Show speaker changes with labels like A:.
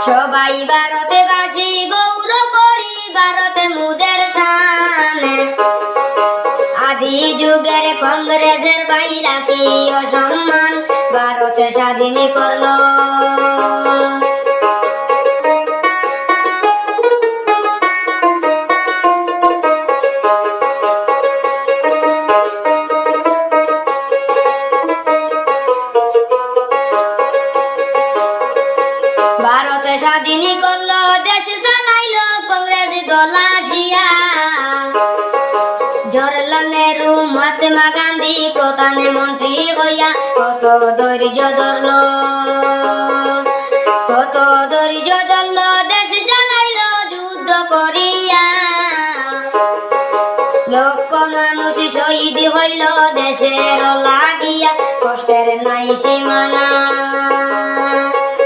A: সবাই ভারতে বাসি গৌরব করি ভারতে মুদের শান। আদি যুগের কংগ্রেসের বাইরা কি অসম্মান ভারতে স্বাধীন করলো। ভারতে স্বাধীন করলো দেশ চালাইলো কংগ্রেস দল আসিয়া। জওহরলাল নেহরু মহাত্মা গান্ধী প্রধানমন্ত্রী হইয়া কত ধৈর্য ধরলো, কত ধৈর্য ধরলো দেশ চালাইলো যুদ্ধ করিয়া। লক্ষ মানুষ শহীদ হইল দেশের লাগিয়া, কষ্টের নাই সীমানা।